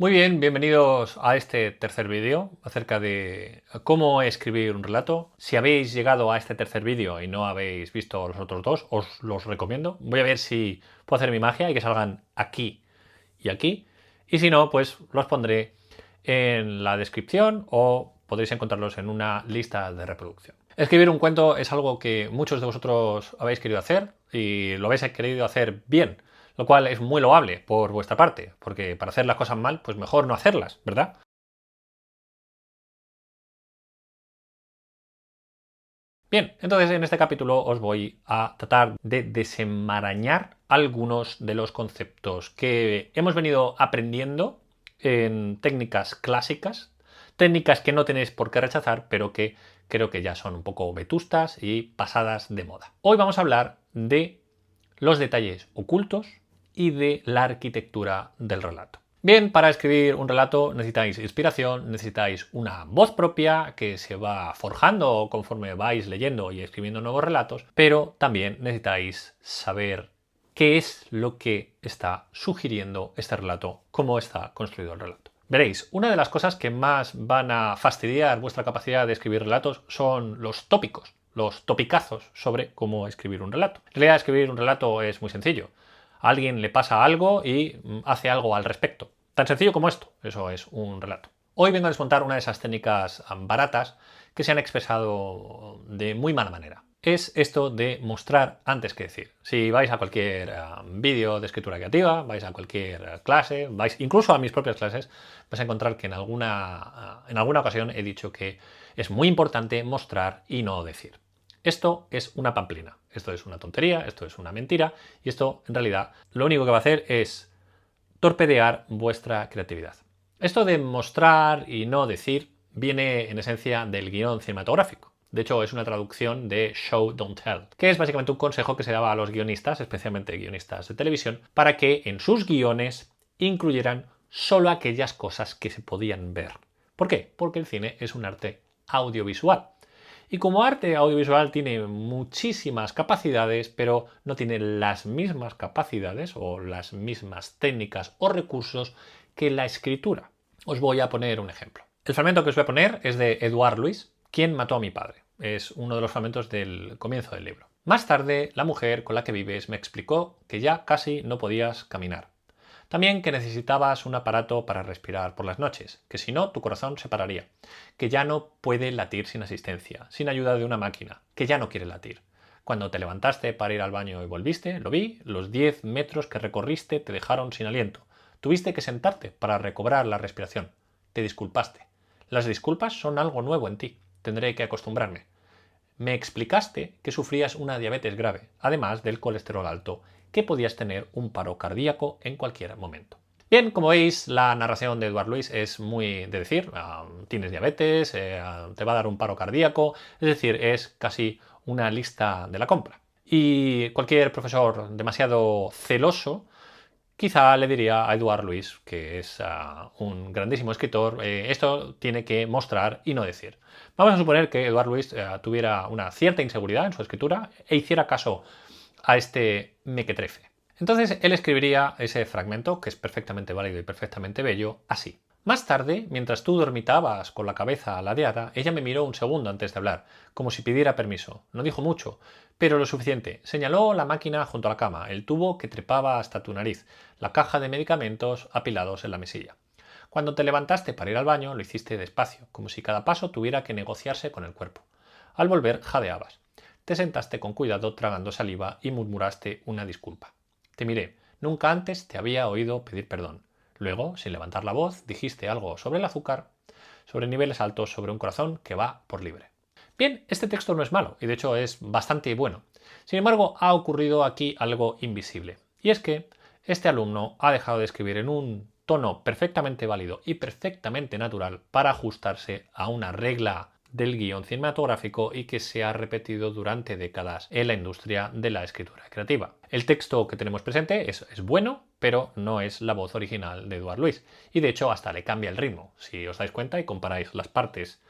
Muy bien, bienvenidos a este tercer vídeo acerca de cómo escribir un relato. Si habéis llegado a este tercer vídeo y no habéis visto los otros dos, os los recomiendo. Voy a ver si puedo hacer mi magia y que salgan aquí y aquí. Y si no, pues los pondré en la descripción o podréis encontrarlos en una lista de reproducción. Escribir un cuento es algo que muchos de vosotros habéis querido hacer y lo habéis querido hacer bien, lo cual es muy loable por vuestra parte, porque para hacer las cosas mal, pues mejor no hacerlas, ¿verdad? Bien, entonces en este capítulo os voy a tratar de desenmarañar algunos de los conceptos que hemos venido aprendiendo en técnicas clásicas, técnicas que no tenéis por qué rechazar, pero que creo que ya son un poco vetustas y pasadas de moda. Hoy vamos a hablar de los detalles ocultos y de la arquitectura del relato. Bien, para escribir un relato necesitáis inspiración, necesitáis una voz propia que se va forjando conforme vais leyendo y escribiendo nuevos relatos, pero también necesitáis saber qué es lo que está sugiriendo este relato, cómo está construido el relato. Veréis, una de las cosas que más van a fastidiar vuestra capacidad de escribir relatos son los tópicos, los topicazos sobre cómo escribir un relato. En realidad, escribir un relato es muy sencillo. A alguien le pasa algo y hace algo al respecto. Tan sencillo como esto, eso es un relato. Hoy vengo a desmontar una de esas técnicas baratas que se han expresado de muy mala manera. Es esto de mostrar antes que decir. Si vais a cualquier vídeo de escritura creativa, vais a cualquier clase, vais incluso a mis propias clases, vais a encontrar que en alguna ocasión he dicho que es muy importante mostrar y no decir. Esto es una pamplina, esto es una tontería, esto es una mentira y esto en realidad lo único que va a hacer es torpedear vuestra creatividad. Esto de mostrar y no decir viene en esencia del guión cinematográfico. De hecho, es una traducción de Show Don't Tell, que es básicamente un consejo que se daba a los guionistas, especialmente guionistas de televisión, para que en sus guiones incluyeran solo aquellas cosas que se podían ver. ¿Por qué? Porque el cine es un arte audiovisual. Y como arte audiovisual tiene muchísimas capacidades, pero no tiene las mismas capacidades o las mismas técnicas o recursos que la escritura. Os voy a poner un ejemplo. El fragmento que os voy a poner es de Edouard Louis, ¿Quién mató a mi padre? Es uno de los fragmentos del comienzo del libro. Más tarde, la mujer con la que vives me explicó que ya casi no podías caminar. También que necesitabas un aparato para respirar por las noches, que si no tu corazón se pararía, que ya no puede latir sin asistencia, sin ayuda de una máquina, que ya no quiere latir. Cuando te levantaste para ir al baño y volviste, lo vi, los 10 metros que recorriste te dejaron sin aliento. Tuviste que sentarte para recobrar la respiración. Te disculpaste. Las disculpas son algo nuevo en ti. Tendré que acostumbrarme. Me explicaste que sufrías una diabetes grave, además del colesterol alto, que podías tener un paro cardíaco en cualquier momento. Bien, como veis, la narración de Edouard Louis es muy de decir, tienes diabetes, te va a dar un paro cardíaco, es decir, es casi una lista de la compra. Y cualquier profesor demasiado celoso quizá le diría a Edouard Louis, que es un grandísimo escritor, esto tiene que mostrar y no decir. Vamos a suponer que Edouard Louis tuviera una cierta inseguridad en su escritura e hiciera caso a este mequetrefe. Entonces él escribiría ese fragmento, que es perfectamente válido y perfectamente bello, así. Más tarde, mientras tú dormitabas con la cabeza ladeada, ella me miró un segundo antes de hablar, como si pidiera permiso. No dijo mucho, pero lo suficiente. Señaló la máquina junto a la cama, el tubo que trepaba hasta tu nariz, la caja de medicamentos apilados en la mesilla. Cuando te levantaste para ir al baño, lo hiciste despacio, como si cada paso tuviera que negociarse con el cuerpo. Al volver, jadeabas. Te sentaste con cuidado tragando saliva y murmuraste una disculpa. Te miré. Nunca antes te había oído pedir perdón. Luego, sin levantar la voz, dijiste algo sobre el azúcar, sobre niveles altos, sobre un corazón que va por libre. Bien, este texto no es malo y de hecho es bastante bueno. Sin embargo, ha ocurrido aquí algo invisible. Y es que este alumno ha dejado de escribir en un tono perfectamente válido y perfectamente natural para ajustarse a una regla del guión cinematográfico y que se ha repetido durante décadas en la industria de la escritura creativa. El texto que tenemos presente es bueno, pero no es la voz original de Edouard Louis. Y de hecho hasta le cambia el ritmo. Si os dais cuenta y comparáis las partes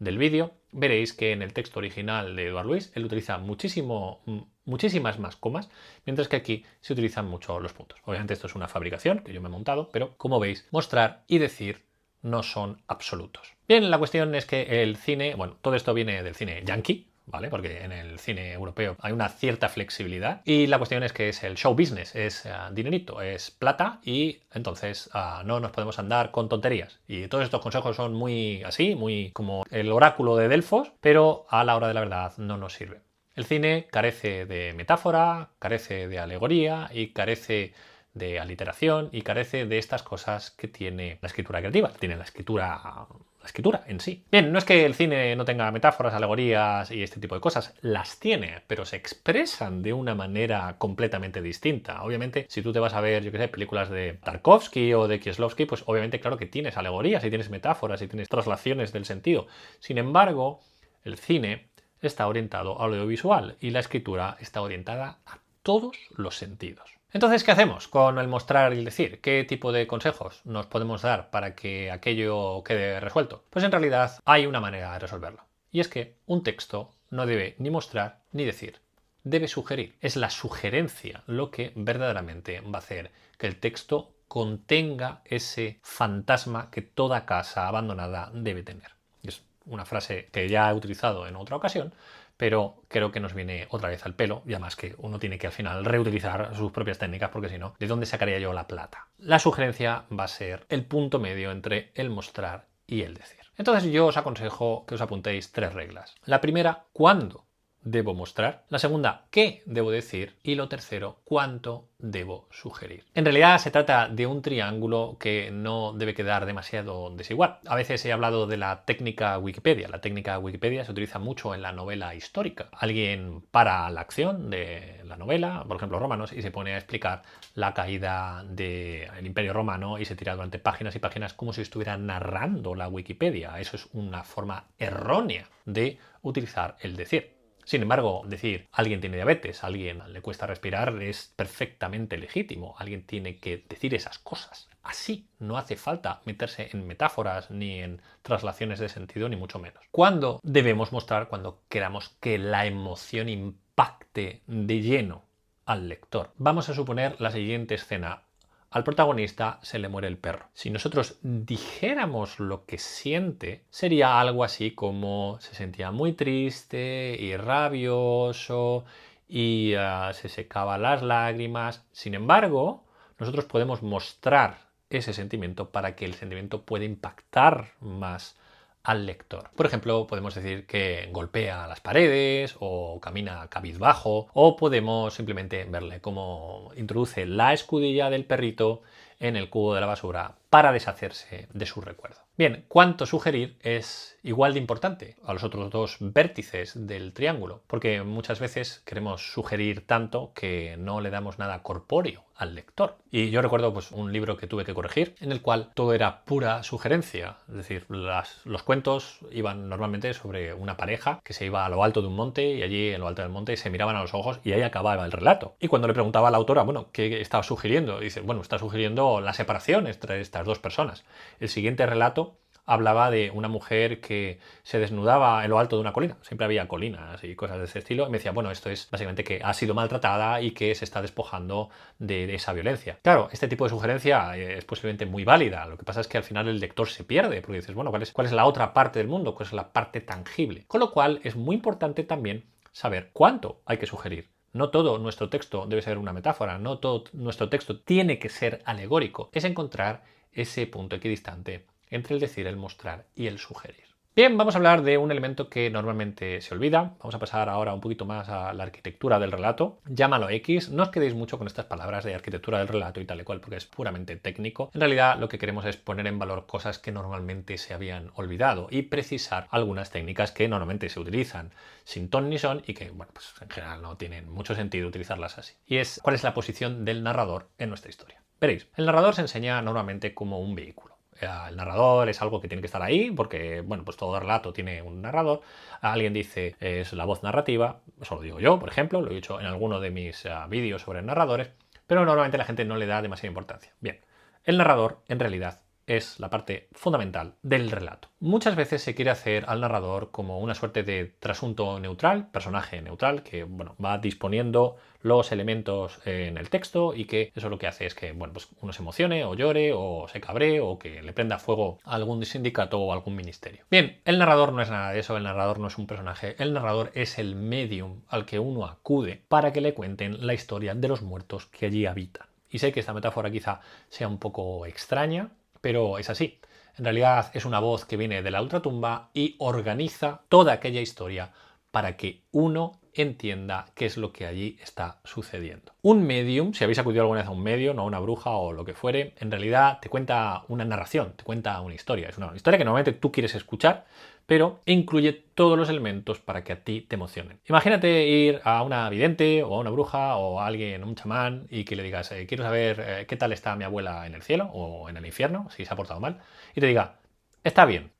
del vídeo, veréis que en el texto original de Édouard Louis él utiliza muchísimas más comas, mientras que aquí se utilizan mucho los puntos. Obviamente esto es una fabricación que yo me he montado, pero como veis, mostrar y decir no son absolutos. Bien, la cuestión es que el cine, bueno, todo esto viene del cine yankee, ¿vale? Porque en el cine europeo hay una cierta flexibilidad y la cuestión es que es el show business, es dinerito, es plata y entonces no nos podemos andar con tonterías. Y todos estos consejos son muy así, muy como el oráculo de Delfos, pero a la hora de la verdad no nos sirve. El cine carece de metáfora, carece de alegoría y carece de aliteración y carece de estas cosas que tiene la escritura creativa, tiene la escritura en sí. Bien, no es que el cine no tenga metáforas, alegorías y este tipo de cosas, las tiene, pero se expresan de una manera completamente distinta. Obviamente, si tú te vas a ver, yo qué sé, películas de Tarkovsky o de Kieslowski, pues obviamente claro que tienes alegorías y tienes metáforas y tienes traslaciones del sentido. Sin embargo, el cine está orientado al audiovisual y la escritura está orientada a todos los sentidos. Entonces, ¿qué hacemos con el mostrar y el decir? ¿Qué tipo de consejos nos podemos dar para que aquello quede resuelto? Pues en realidad hay una manera de resolverlo. Y es que un texto no debe ni mostrar ni decir. Debe sugerir. Es la sugerencia lo que verdaderamente va a hacer que el texto contenga ese fantasma que toda casa abandonada debe tener. Es una frase que ya he utilizado en otra ocasión, pero creo que nos viene otra vez al pelo, y además que uno tiene que al final reutilizar sus propias técnicas, porque si no, ¿de dónde sacaría yo la plata? La sugerencia va a ser el punto medio entre el mostrar y el decir. Entonces yo os aconsejo que os apuntéis 3 reglas. La primera, ¿cuándo debo mostrar? La segunda, ¿qué debo decir? Y lo tercero, ¿cuánto debo sugerir? En realidad se trata de un triángulo que no debe quedar demasiado desigual. A veces he hablado de la técnica Wikipedia. La técnica Wikipedia se utiliza mucho en la novela histórica. Alguien para la acción de la novela, por ejemplo Romanos, y se pone a explicar la caída del Imperio Romano y se tira durante páginas y páginas como si estuviera narrando la Wikipedia. Eso es una forma errónea de utilizar el decir. Sin embargo, decir alguien tiene diabetes, a alguien le cuesta respirar es perfectamente legítimo. Alguien tiene que decir esas cosas. Así, no hace falta meterse en metáforas ni en traslaciones de sentido, ni mucho menos. ¿Cuándo debemos mostrar? Cuando queramos que la emoción impacte de lleno al lector. Vamos a suponer la siguiente escena. Al protagonista se le muere el perro. Si nosotros dijéramos lo que siente, sería algo así como se sentía muy triste y rabioso y se secaba las lágrimas. Sin embargo, nosotros podemos mostrar ese sentimiento para que el sentimiento pueda impactar más al lector. Por ejemplo, podemos decir que golpea las paredes o camina cabizbajo, o podemos simplemente verle cómo introduce la escudilla del perrito en el cubo de la basura para deshacerse de su recuerdo. Bien, ¿cuánto sugerir? Es igual de importante a los otros dos vértices del triángulo, porque muchas veces queremos sugerir tanto que no le damos nada corpóreo al lector. Y yo recuerdo pues, un libro que tuve que corregir en el cual todo era pura sugerencia, es decir, los cuentos iban normalmente sobre una pareja que se iba a lo alto de un monte y allí en lo alto del monte se miraban a los ojos y ahí acababa el relato. Y cuando le preguntaba a la autora, bueno, ¿qué estaba sugiriendo? Dice, bueno, está sugiriendo la separación entre estas dos personas. El siguiente relato hablaba de una mujer que se desnudaba en lo alto de una colina. Siempre había colinas y cosas de ese estilo. Y me decía, bueno, esto es básicamente que ha sido maltratada y que se está despojando de esa violencia. Claro, este tipo de sugerencia es posiblemente muy válida. Lo que pasa es que al final el lector se pierde porque dices, bueno, ¿cuál es la otra parte del mundo? ¿Cuál es la parte tangible? Con lo cual es muy importante también saber cuánto hay que sugerir. No todo nuestro texto debe ser una metáfora, no todo nuestro texto tiene que ser alegórico. Es encontrar ese punto equidistante entre el decir, el mostrar y el sugerir. Bien, vamos a hablar de un elemento que normalmente se olvida. Vamos a pasar ahora un poquito más a la arquitectura del relato. Llámalo X. No os quedéis mucho con estas palabras de arquitectura del relato y tal y cual, porque es puramente técnico. En realidad, lo que queremos es poner en valor cosas que normalmente se habían olvidado y precisar algunas técnicas que normalmente se utilizan sin ton ni son y que, bueno, pues en general no tienen mucho sentido utilizarlas así. Y es cuál es la posición del narrador en nuestra historia. Veréis, el narrador se enseña normalmente como un vehículo. El narrador es algo que tiene que estar ahí porque, bueno, pues todo relato tiene un narrador. Alguien dice es la voz narrativa, eso lo digo yo, por ejemplo, lo he dicho en alguno de mis vídeos sobre narradores, pero normalmente la gente no le da demasiada importancia. Bien, el narrador en realidad es la parte fundamental del relato. Muchas veces se quiere hacer al narrador como una suerte de trasunto neutral, personaje neutral, que bueno, va disponiendo los elementos en el texto y que eso lo que hace es que bueno, pues uno se emocione o llore o se cabree o que le prenda fuego a algún sindicato o algún ministerio. Bien, el narrador no es nada de eso, el narrador no es un personaje, el narrador es el medium al que uno acude para que le cuenten la historia de los muertos que allí habitan. Y sé que esta metáfora quizá sea un poco extraña, pero es así. En realidad es una voz que viene de la ultratumba y organiza toda aquella historia para que uno entienda qué es lo que allí está sucediendo. Un medium, si habéis acudido alguna vez a un medium o a una bruja o lo que fuere, en realidad te cuenta una narración, te cuenta una historia. Es una historia que normalmente tú quieres escuchar, pero incluye todos los elementos para que a ti te emocionen. Imagínate ir a una vidente o a una bruja o a alguien, un chamán, y que le digas, quiero saber qué tal está mi abuela en el cielo o en el infierno, si se ha portado mal, y te diga, está bien.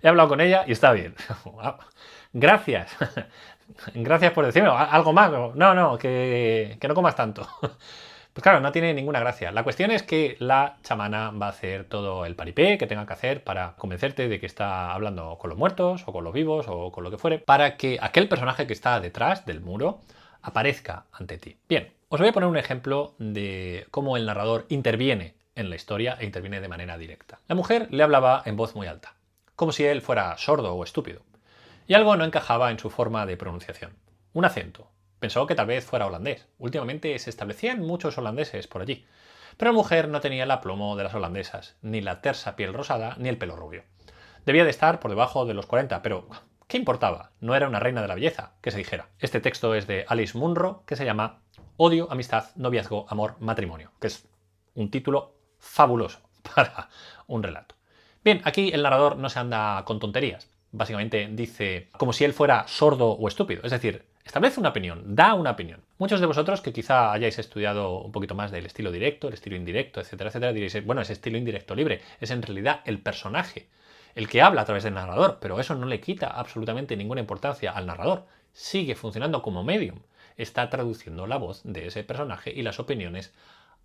He hablado con ella y está bien. Gracias. Gracias por decirme algo más. No, que no comas tanto. Pues claro, no tiene ninguna gracia. La cuestión es que la chamana va a hacer todo el paripé que tenga que hacer para convencerte de que está hablando con los muertos o con los vivos o con lo que fuere, para que aquel personaje que está detrás del muro aparezca ante ti. Bien, os voy a poner un ejemplo de cómo el narrador interviene en la historia e interviene de manera directa. La mujer le hablaba en voz muy alta, como si él fuera sordo o estúpido, y algo no encajaba en su forma de pronunciación. Un acento. Pensó que tal vez fuera holandés. Últimamente se establecían muchos holandeses por allí. Pero la mujer no tenía el aplomo de las holandesas, ni la tersa piel rosada, ni el pelo rubio. Debía de estar por debajo de los 40, pero ¿qué importaba? No era una reina de la belleza, que se dijera. Este texto es de Alice Munro, que se llama Odio, amistad, noviazgo, amor, matrimonio, que es un título fabuloso para un relato. Bien, aquí el narrador no se anda con tonterías. Básicamente dice como si él fuera sordo o estúpido. Es decir, establece una opinión, da una opinión. Muchos de vosotros que quizá hayáis estudiado un poquito más del estilo directo, el estilo indirecto, etcétera, etcétera, diréis, bueno, ese estilo indirecto libre es en realidad el personaje, el que habla a través del narrador, pero eso no le quita absolutamente ninguna importancia al narrador. Sigue funcionando como medium. Está traduciendo la voz de ese personaje y las opiniones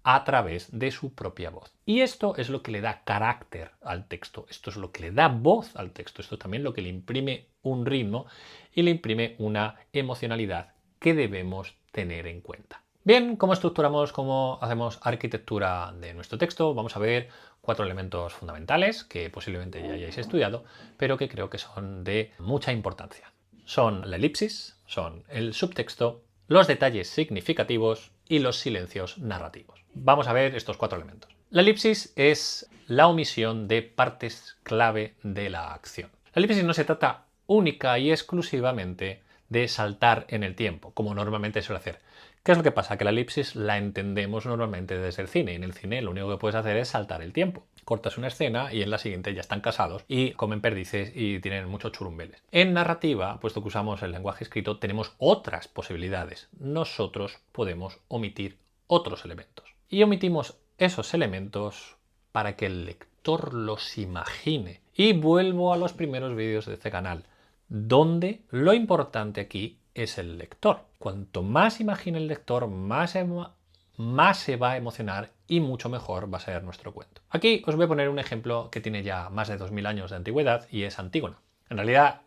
a través de su propia voz. Y esto es lo que le da carácter al texto, esto es lo que le da voz al texto, esto es también lo que le imprime un ritmo y le imprime una emocionalidad que debemos tener en cuenta. Bien, ¿cómo estructuramos, cómo hacemos arquitectura de nuestro texto? Vamos a ver 4 elementos fundamentales que posiblemente ya hayáis estudiado, pero que creo que son de mucha importancia. Son la elipsis, son el subtexto, los detalles significativos y los silencios narrativos. Vamos a ver estos 4 elementos. La elipsis es la omisión de partes clave de la acción. La elipsis no se trata única y exclusivamente de saltar en el tiempo, como normalmente suele hacer. ¿Qué es lo que pasa? Que la elipsis la entendemos normalmente desde el cine. Y en el cine lo único que puedes hacer es saltar el tiempo. Cortas una escena y en la siguiente ya están casados y comen perdices y tienen muchos churumbeles. En narrativa, puesto que usamos el lenguaje escrito, tenemos otras posibilidades. Nosotros podemos omitir otros elementos. Y omitimos esos elementos para que el lector los imagine. Y vuelvo a los primeros vídeos de este canal, donde lo importante aquí es el lector. Cuanto más imagine el lector, más se va a emocionar y mucho mejor va a ser nuestro cuento. Aquí os voy a poner un ejemplo que tiene ya más de 2000 años de antigüedad y es Antígona. En realidad,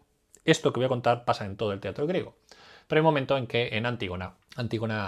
esto que voy a contar pasa en todo el teatro griego. Pero hay un momento en que en Antígona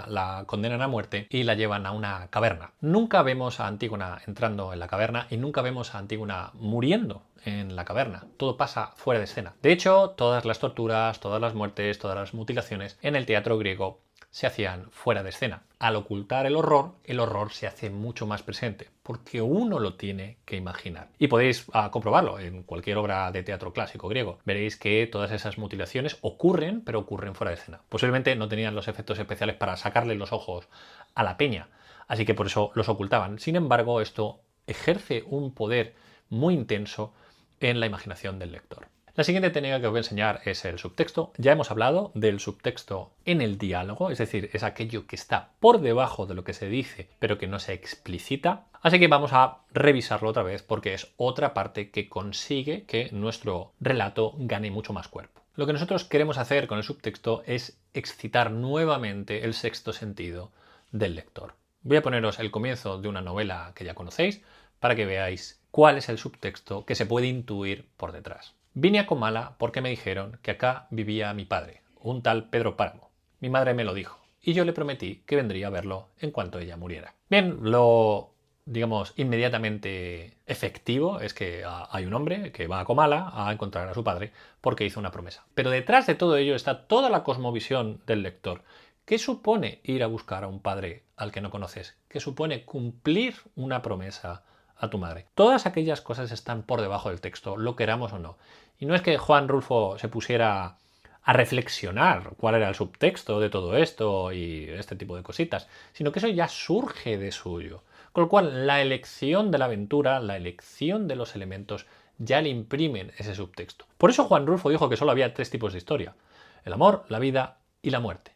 la condenan a muerte y la llevan a una caverna. Nunca vemos a Antígona entrando en la caverna y nunca vemos a Antígona muriendo en la caverna. Todo pasa fuera de escena. De hecho, todas las torturas, todas las muertes, todas las mutilaciones en el teatro griego se hacían fuera de escena. Al ocultar el horror se hace mucho más presente, porque uno lo tiene que imaginar. Y podéis comprobarlo en cualquier obra de teatro clásico griego. Veréis que todas esas mutilaciones ocurren, pero ocurren fuera de escena. Posiblemente no tenían los efectos especiales para sacarle los ojos a la peña, así que por eso los ocultaban. Sin embargo, esto ejerce un poder muy intenso en la imaginación del lector. La siguiente técnica que os voy a enseñar es el subtexto. Ya hemos hablado del subtexto en el diálogo, es decir, es aquello que está por debajo de lo que se dice, pero que no se explicita. Así que vamos a revisarlo otra vez porque es otra parte que consigue que nuestro relato gane mucho más cuerpo. Lo que nosotros queremos hacer con el subtexto es excitar nuevamente el sexto sentido del lector. Voy a poneros el comienzo de una novela que ya conocéis, para que veáis cuál es el subtexto que se puede intuir por detrás. Vine a Comala porque me dijeron que acá vivía mi padre, un tal Pedro Páramo. Mi madre me lo dijo y yo le prometí que vendría a verlo en cuanto ella muriera. Bien, lo digamos inmediatamente efectivo es que hay un hombre que va a Comala a encontrar a su padre porque hizo una promesa. Pero detrás de todo ello está toda la cosmovisión del lector. ¿Qué supone ir a buscar a un padre al que no conoces? ¿Qué supone cumplir una promesa a tu madre? Todas aquellas cosas están por debajo del texto, lo queramos o no. Y no es que Juan Rulfo se pusiera a reflexionar cuál era el subtexto de todo esto y este tipo de cositas, sino que eso ya surge de suyo. Con lo cual, la elección de la aventura, la elección de los elementos, ya le imprimen ese subtexto. Por eso Juan Rulfo dijo que solo había 3 tipos de historia: el amor, la vida y la muerte.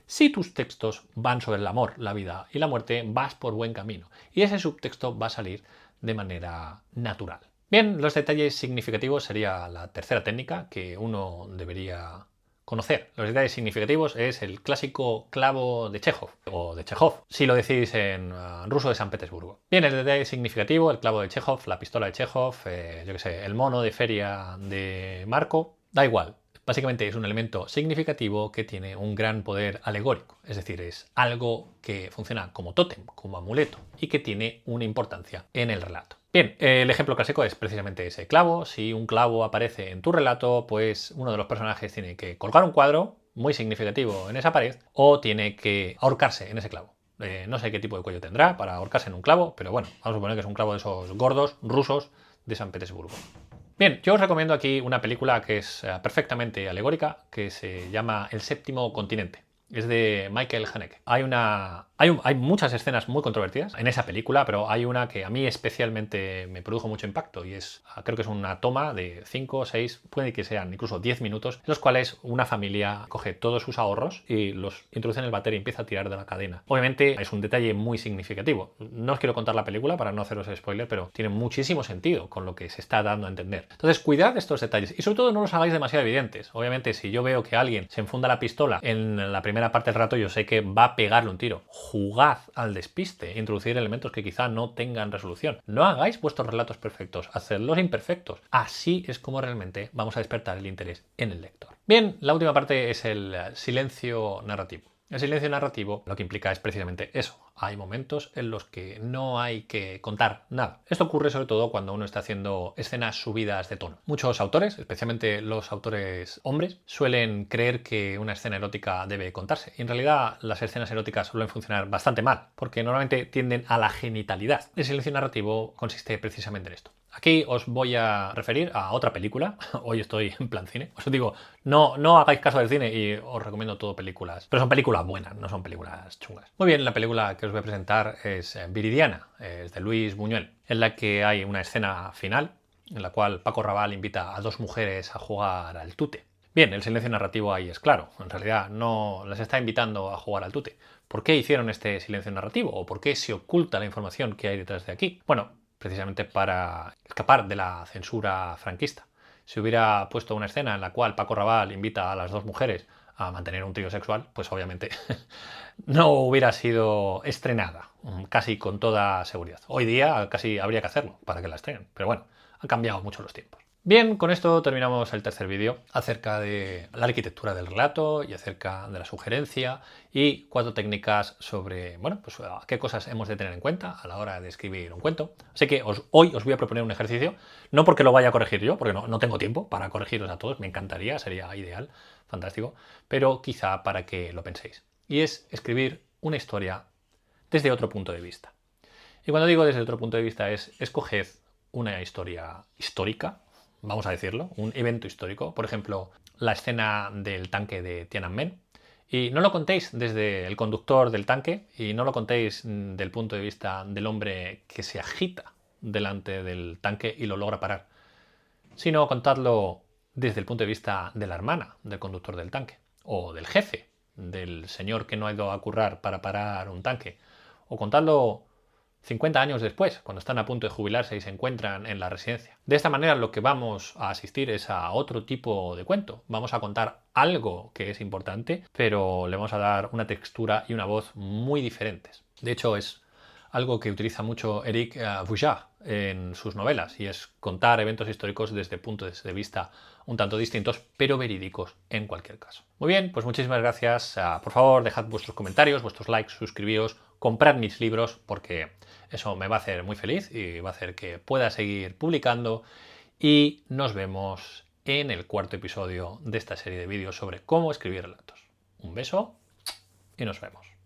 Si tus textos van sobre el amor, la vida y la muerte, vas por buen camino. Y ese subtexto va a salir de manera natural. Bien, los detalles significativos sería la tercera técnica que uno debería conocer. Los detalles significativos es el clásico clavo de Chekhov, o de Chekhov, si lo decís en ruso de San Petersburgo. Bien, el detalle significativo, el clavo de Chekhov, la pistola de Chekhov, yo que sé, el mono de feria de Marco, da igual. Básicamente es un elemento significativo que tiene un gran poder alegórico, es decir, es algo que funciona como tótem, como amuleto, y que tiene una importancia en el relato. Bien, el ejemplo clásico es precisamente ese clavo. Si un clavo aparece en tu relato, pues uno de los personajes tiene que colgar un cuadro muy significativo en esa pared o tiene que ahorcarse en ese clavo. No sé qué tipo de cuello tendrá para ahorcarse en un clavo, pero bueno, vamos a suponer que es un clavo de esos gordos rusos de San Petersburgo. Bien, yo os recomiendo aquí una película que es perfectamente alegórica, que se llama El séptimo continente. Es de Michael Haneke. Hay muchas escenas muy controvertidas en esa película, pero hay una que a mí especialmente me produjo mucho impacto y creo que es una toma de 5, 6, puede que sean incluso 10 minutos, en los cuales una familia coge todos sus ahorros y los introduce en el váter y empieza a tirar de la cadena. Obviamente es un detalle muy significativo. No os quiero contar la película para no haceros spoiler, pero tiene muchísimo sentido con lo que se está dando a entender. Entonces, cuidad de estos detalles y sobre todo no los hagáis demasiado evidentes. Obviamente, si yo veo que alguien se enfunda la pistola en la primera parte del rato, yo sé que va a pegarle un tiro. Jugad al despiste, introducir elementos que quizá no tengan resolución. No hagáis vuestros relatos perfectos, hacedlos imperfectos. Así es como realmente vamos a despertar el interés en el lector. Bien, la última parte es el silencio narrativo. El silencio narrativo lo que implica es precisamente eso. Hay momentos en los que no hay que contar nada. Esto ocurre sobre todo cuando uno está haciendo escenas subidas de tono. Muchos autores, especialmente los autores hombres, suelen creer que una escena erótica debe contarse. Y en realidad las escenas eróticas suelen funcionar bastante mal, porque normalmente tienden a la genitalidad. El silencio narrativo consiste precisamente en esto. Aquí os voy a referir a otra película. Hoy estoy en plan cine. Os digo, no hagáis caso del cine y os recomiendo todo películas. Pero son películas buenas, no son películas chungas. Muy bien, la película que os voy a presentar es Viridiana, es de Luis Buñuel, en la que hay una escena final en la cual Paco Rabanne invita a 2 mujeres a jugar al tute. Bien, el silencio narrativo ahí es claro. En realidad no las está invitando a jugar al tute. ¿Por qué hicieron este silencio narrativo? ¿O por qué se oculta la información que hay detrás de aquí? Bueno, precisamente para escapar de la censura franquista. Si hubiera puesto una escena en la cual Paco Rabanne invita a las 2 mujeres a mantener un trío sexual, pues obviamente no hubiera sido estrenada, casi con toda seguridad. Hoy día casi habría que hacerlo para que la estrenen, pero bueno, han cambiado mucho los tiempos. Bien, con esto terminamos el tercer vídeo acerca de la arquitectura del relato y acerca de la sugerencia y 4 técnicas sobre, bueno, pues qué cosas hemos de tener en cuenta a la hora de escribir un cuento. Así que hoy os voy a proponer un ejercicio, no porque lo vaya a corregir yo, porque no tengo tiempo para corregiros a todos, me encantaría, sería ideal, fantástico, pero quizá para que lo penséis. Y es escribir una historia desde otro punto de vista. Y cuando digo desde otro punto de vista es escoged una historia histórica, vamos a decirlo, un evento histórico, por ejemplo, la escena del tanque de Tiananmen, y no lo contéis desde el conductor del tanque y no lo contéis del punto de vista del hombre que se agita delante del tanque y lo logra parar, sino contadlo desde el punto de vista de la hermana del conductor del tanque, o del jefe, del señor que no ha ido a currar para parar un tanque, o contadlo 50 años después, cuando están a punto de jubilarse y se encuentran en la residencia. De esta manera lo que vamos a asistir es a otro tipo de cuento. Vamos a contar algo que es importante, pero le vamos a dar una textura y una voz muy diferentes. De hecho, es algo que utiliza mucho Eric Bouchard en sus novelas, y es contar eventos históricos desde puntos de vista un tanto distintos, pero verídicos en cualquier caso. Muy bien, pues muchísimas gracias. Por favor, dejad vuestros comentarios, vuestros likes, suscribíos, comprad mis libros, porque eso me va a hacer muy feliz y va a hacer que pueda seguir publicando. Y nos vemos en el cuarto episodio de esta serie de vídeos sobre cómo escribir relatos. Un beso y nos vemos.